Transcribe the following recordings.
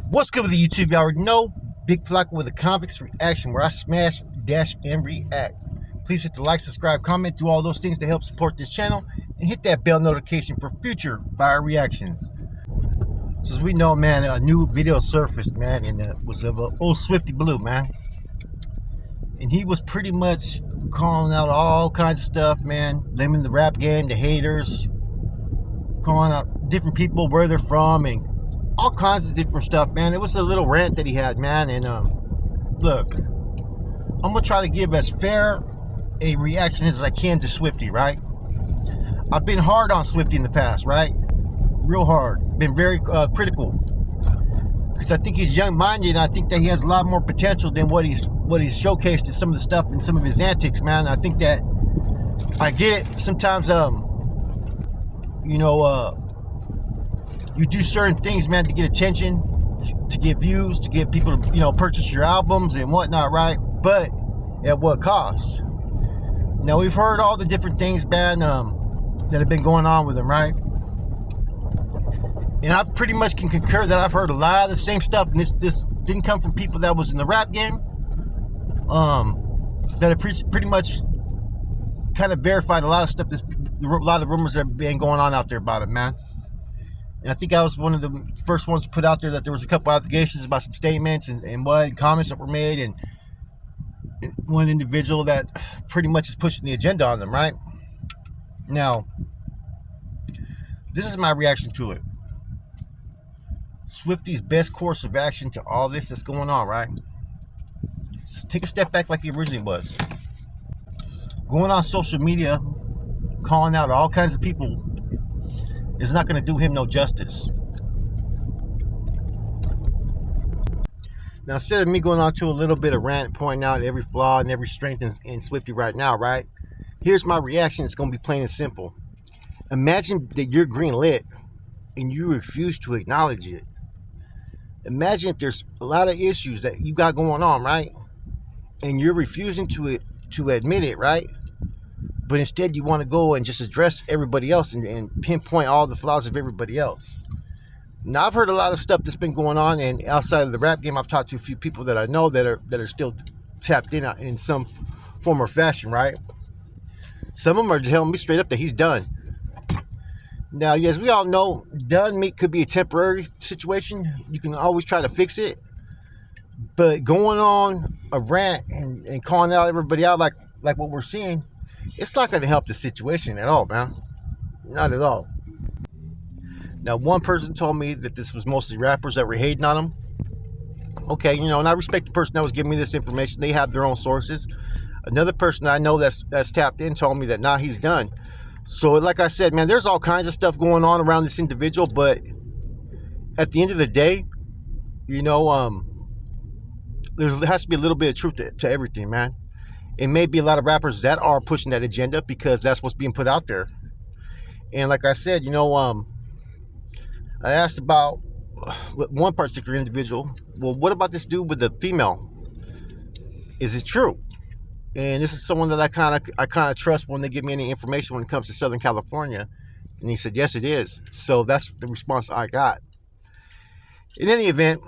What's good with the YouTube? Y'all already know. Big Flacco with a convicts reaction where I smash, dash, and react. Please hit the like, subscribe, comment, do all those things to help support this channel, and hit that bell notification for future fire reactions. So as we know, man, a new video surfaced, man, and it was of old Swifty Blue, man. And he was pretty much calling out all kinds of stuff, man. Blaming the rap game, the haters, calling out different people, where they're from, and all kinds of different stuff, man. It was a little rant that he had, man. And look, I'm gonna try to give as fair a reaction as I can to Swifty, right? I've been hard on Swifty in the past, right? Real hard. Been very critical, because I think he's young-minded, and I think that he has a lot more potential than what he's showcased in some of the stuff and some of his antics, man. I think that I get it. Sometimes, you do certain things, man, to get attention, to get views, to get people to, purchase your albums and whatnot, right? But at what cost? Now, we've heard all the different things, man, that have been going on with him, right? And I pretty much can concur that I've heard a lot of the same stuff, and this didn't come from people that was in the rap game, that have pretty much kind of verified a lot of stuff, a lot of rumors that have been going on out there about it, man. And I think I was one of the first ones to put out there that there was a couple allegations about some statements and comments that were made, and one individual that pretty much is pushing the agenda on them, right? Now, this is my reaction to it. Swifty's best course of action to all this that's going on, right? Just take a step back like he originally was. Going on social media, calling out all kinds of people, is not going to do him no justice. Now, instead of me going on to a little bit of rant, pointing out every flaw and every strength in Swifty right now, right? Here's my reaction. It's going to be plain and simple. Imagine that you're green lit and you refuse to acknowledge it. Imagine if there's a lot of issues that you got going on, right? And you're refusing to admit it, right? But instead you want to go and just address everybody else and pinpoint all the flaws of everybody else. Now, I've heard a lot of stuff that's been going on, and outside of the rap game, I've talked to a few people that I know that are still tapped in some form or fashion, right? Some of them are telling me straight up that he's done. Now, as we all know, done could be a temporary situation. You can always try to fix it. But going on a rant and calling out everybody out like what we're seeing, it's not going to help the situation at all, man. Not at all. Now, one person told me that this was mostly rappers that were hating on him. Okay, and I respect the person that was giving me this information. They have their own sources. Another person I know that's tapped in told me that now he's done. So, like I said, man, there's all kinds of stuff going on around this individual, but at the end of the day, there has to be a little bit of truth to everything, man. It may be a lot of rappers that are pushing that agenda because that's what's being put out there. And like I said, I asked about one particular individual, well, what about this dude with the female? Is it true? And this is someone that I kind of trust when they give me any information when it comes to Southern California. And he said, yes, it is. So that's the response I got. In any event,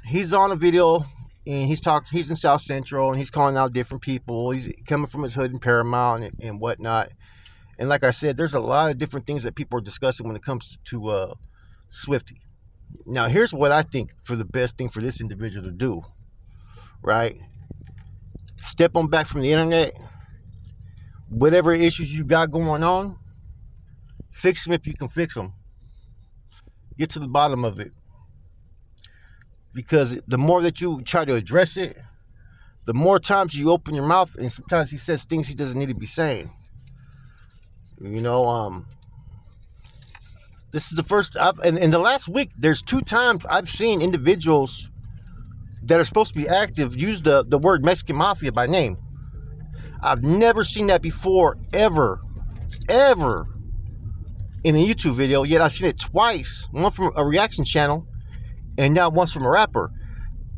he's on a video and he's in South Central and he's calling out different people. He's coming from his hood in Paramount and whatnot. And like I said, there's a lot of different things that people are discussing when it comes to Swifty. Now, here's what I think for the best thing for this individual to do, right? Step on back from the internet. Whatever issues you got going on, fix them if you can fix them. Get to the bottom of it. Because the more that you try to address it, the more times you open your mouth, and sometimes he says things he doesn't need to be saying. This is the first, in the last week, there's 2 times I've seen individuals that are supposed to be active use the word Mexican Mafia by name. I've never seen that before, ever in a YouTube video, yet I've seen it twice, one from a reaction channel, and now once from a rapper.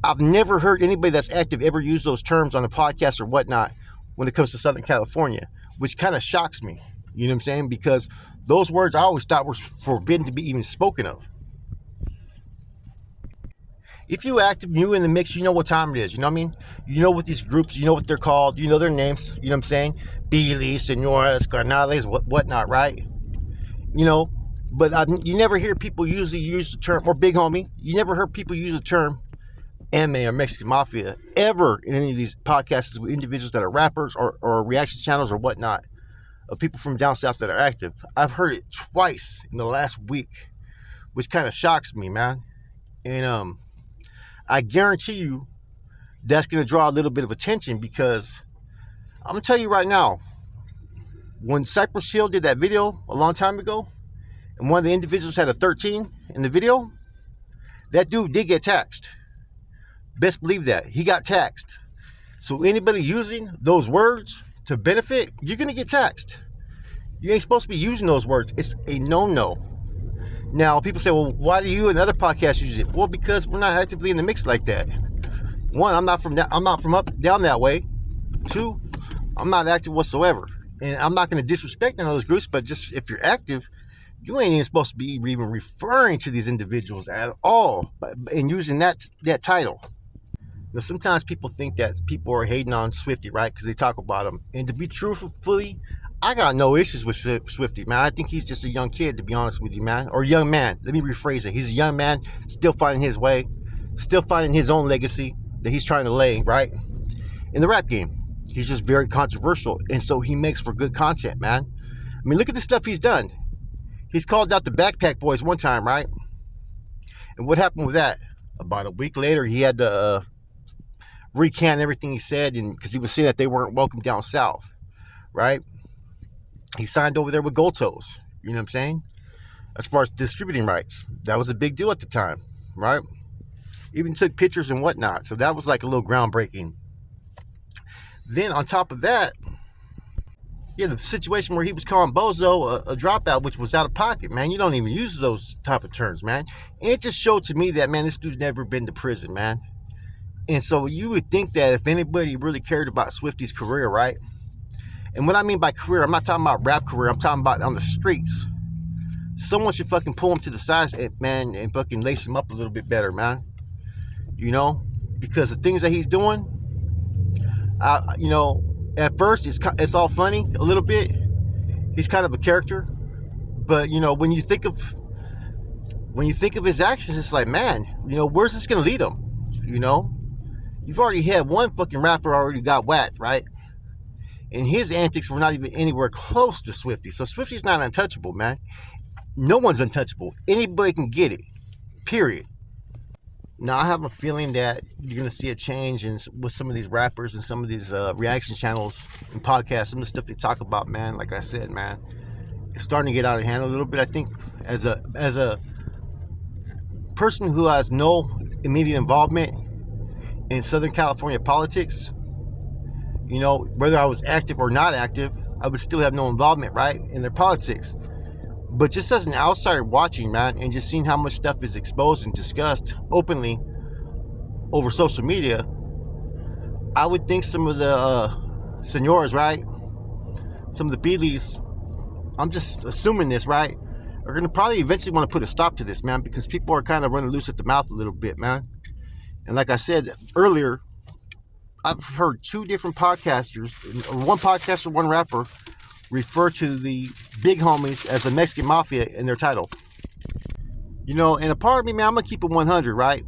I've never heard anybody that's active ever use those terms on a podcast or whatnot when it comes to Southern California, which kind of shocks me. You know what I'm saying? Because those words I always thought were forbidden to be even spoken of. If you active, you in the mix, you know what time it is. You know what I mean? You know what these groups, you know what they're called, you know their names. You know what I'm saying? Billy, Senoras, Carnales, whatnot, right? You know, but you never hear people usually use the term, or big homie. You never heard people use the term MA or Mexican Mafia ever in any of these podcasts with individuals that are rappers or reaction channels or whatnot, of people from down south that are active. I've heard it twice in the last week, which kind of shocks me, man. And I guarantee you that's going to draw a little bit of attention, because I'm going to tell you right now, when Cypress Hill did that video a long time ago, and one of the individuals had a 13 in the video, that dude did get taxed. Best believe that. He got taxed. So anybody using those words to benefit, you're going to get taxed. You ain't supposed to be using those words. It's a no-no. Now, people say, well, why do you and other podcasts use it? Well, because we're not actively in the mix like that. One, I'm not from up down that way. Two, I'm not active whatsoever. And I'm not going to disrespect any of those groups, but just if you're active, you ain't even supposed to be even referring to these individuals at all and using that title. Now, sometimes people think that people are hating on Swifty, right? Because they talk about him. And to be truthfully, I got no issues with Swifty, man. I think he's just a young kid, to be honest with you, man. Or a young man. Let me rephrase it. He's a young man, still finding his way, still finding his own legacy that he's trying to lay, right? In the rap game. He's just very controversial. And so he makes for good content, man. I mean, look at the stuff he's done. He's called out the Backpack Boys one time, right? And what happened with that? About a week later, he had to recant everything he said, and because he was saying that they weren't welcome down south, right? He signed over there with Gold Toes, you know what I'm saying? As far as distributing rights, that was a big deal at the time, right? Even took pictures and whatnot, so that was like a little groundbreaking. Then on top of that, yeah, the situation where he was calling Bozo a dropout, which was out of pocket, man. You don't even use those type of terms, man. And it just showed to me that, man, this dude's never been to prison, man. And so you would think that if anybody really cared about Swifty's career, right? And what I mean by career, I'm not talking about rap career. I'm talking about on the streets. Someone should fucking pull him to the side, man, and fucking lace him up a little bit better, man. You know? Because the things that he's doing, you know, at first it's all funny a little bit. He's kind of a character. But, you know, when you think of his actions, it's like, man, you know, where's this going to lead him? You know? You've already had one fucking rapper already got whacked, right? And his antics were not even anywhere close to Swifty. So Swifty's not untouchable, man. No one's untouchable. Anybody can get it. Period. Now, I have a feeling that you're going to see a change with some of these rappers and some of these reaction channels and podcasts. Some of the stuff they talk about, man, like I said, man, it's starting to get out of hand a little bit. I think as a person who has no immediate involvement in Southern California politics, you know, whether I was active or not active, I would still have no involvement, right, in their politics. But just as an outsider watching, man, and just seeing how much stuff is exposed and discussed openly over social media, I would think some of the senores, right, some of the Beatles, I'm just assuming this, right, are going to probably eventually want to put a stop to this, man, because people are kind of running loose at the mouth a little bit, man. And like I said earlier, I've heard two different podcasters, or one podcaster, one rapper, refer to the big homies as the Mexican Mafia in their title. You know, and a part of me, man, I'm going to keep it 100, right?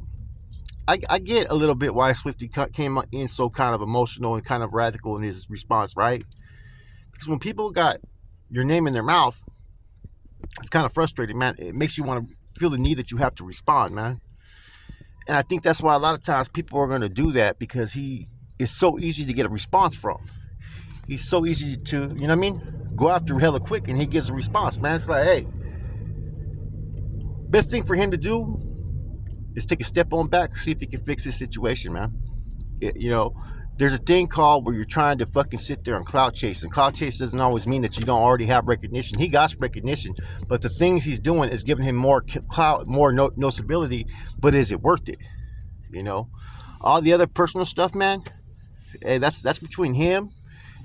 I get a little bit why Swifty came in so kind of emotional and kind of radical in his response, right? Because when people got your name in their mouth, it's kind of frustrating, man. It makes you want to feel the need that you have to respond, man. And I think that's why a lot of times people are going to do that, because he is so easy to get a response from. He's so easy to, you know what I mean, go after hella quick, and he gives a response, man. It's like, hey, best thing for him to do is take a step on back, see if he can fix his situation, man. You know, there's a thing called where you're trying to fucking sit there and clout chase. And clout chase doesn't always mean that you don't already have recognition. He got recognition, but the things he's doing is giving him more clout, more noticeability. But is it worth it? You know, all the other personal stuff, man, hey, that's between him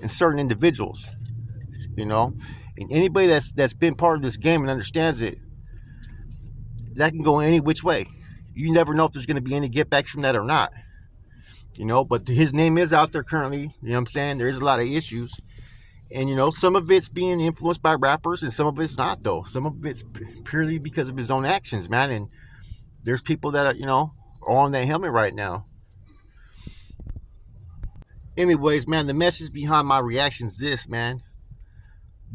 and certain individuals. You know, and anybody that's been part of this game and understands it, that can go any which way. You never know if there's going to be any get backs from that or not. But his name is out there currently. You know what I'm saying? There's a lot of issues. And, some of it's being influenced by rappers and some of it's not, though. Some of it's purely because of his own actions, man. And there's people that are on that helmet right now. Anyways, man, the message behind my reaction is this, man.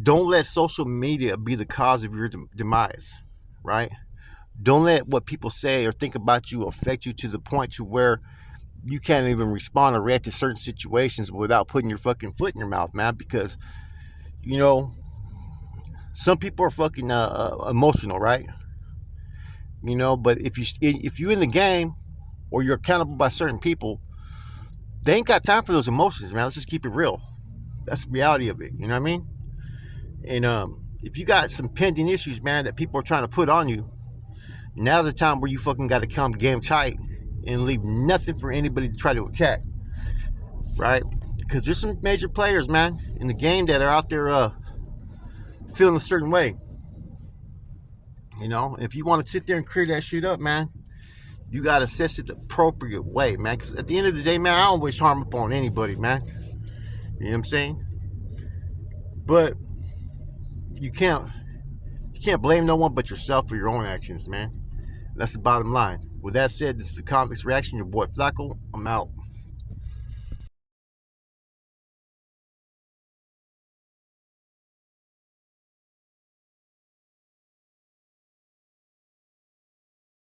Don't let social media be the cause of your demise, right? Don't let what people say or think about you affect you to the point to where you can't even respond or react to certain situations without putting your fucking foot in your mouth, man. Because, some people are fucking emotional, right? But if you in the game or you're accountable by certain people, they ain't got time for those emotions, man. Let's just keep it real. That's the reality of it. You know what I mean? And if you got some pending issues, man, that people are trying to put on you, now's the time where you fucking got to come game tight and leave nothing for anybody to try to attack, right? Because there's some major players, man, in the game that are out there feeling a certain way. If you want to sit there and clear that shit up, man, you got to assess it the appropriate way, man. Because at the end of the day, man, I don't wish harm upon anybody, man. You know what I'm saying? But you can't blame no one but yourself for your own actions, man. That's the bottom line. With that said, this is the Convict's Reaction. Your boy Flacco. I'm out.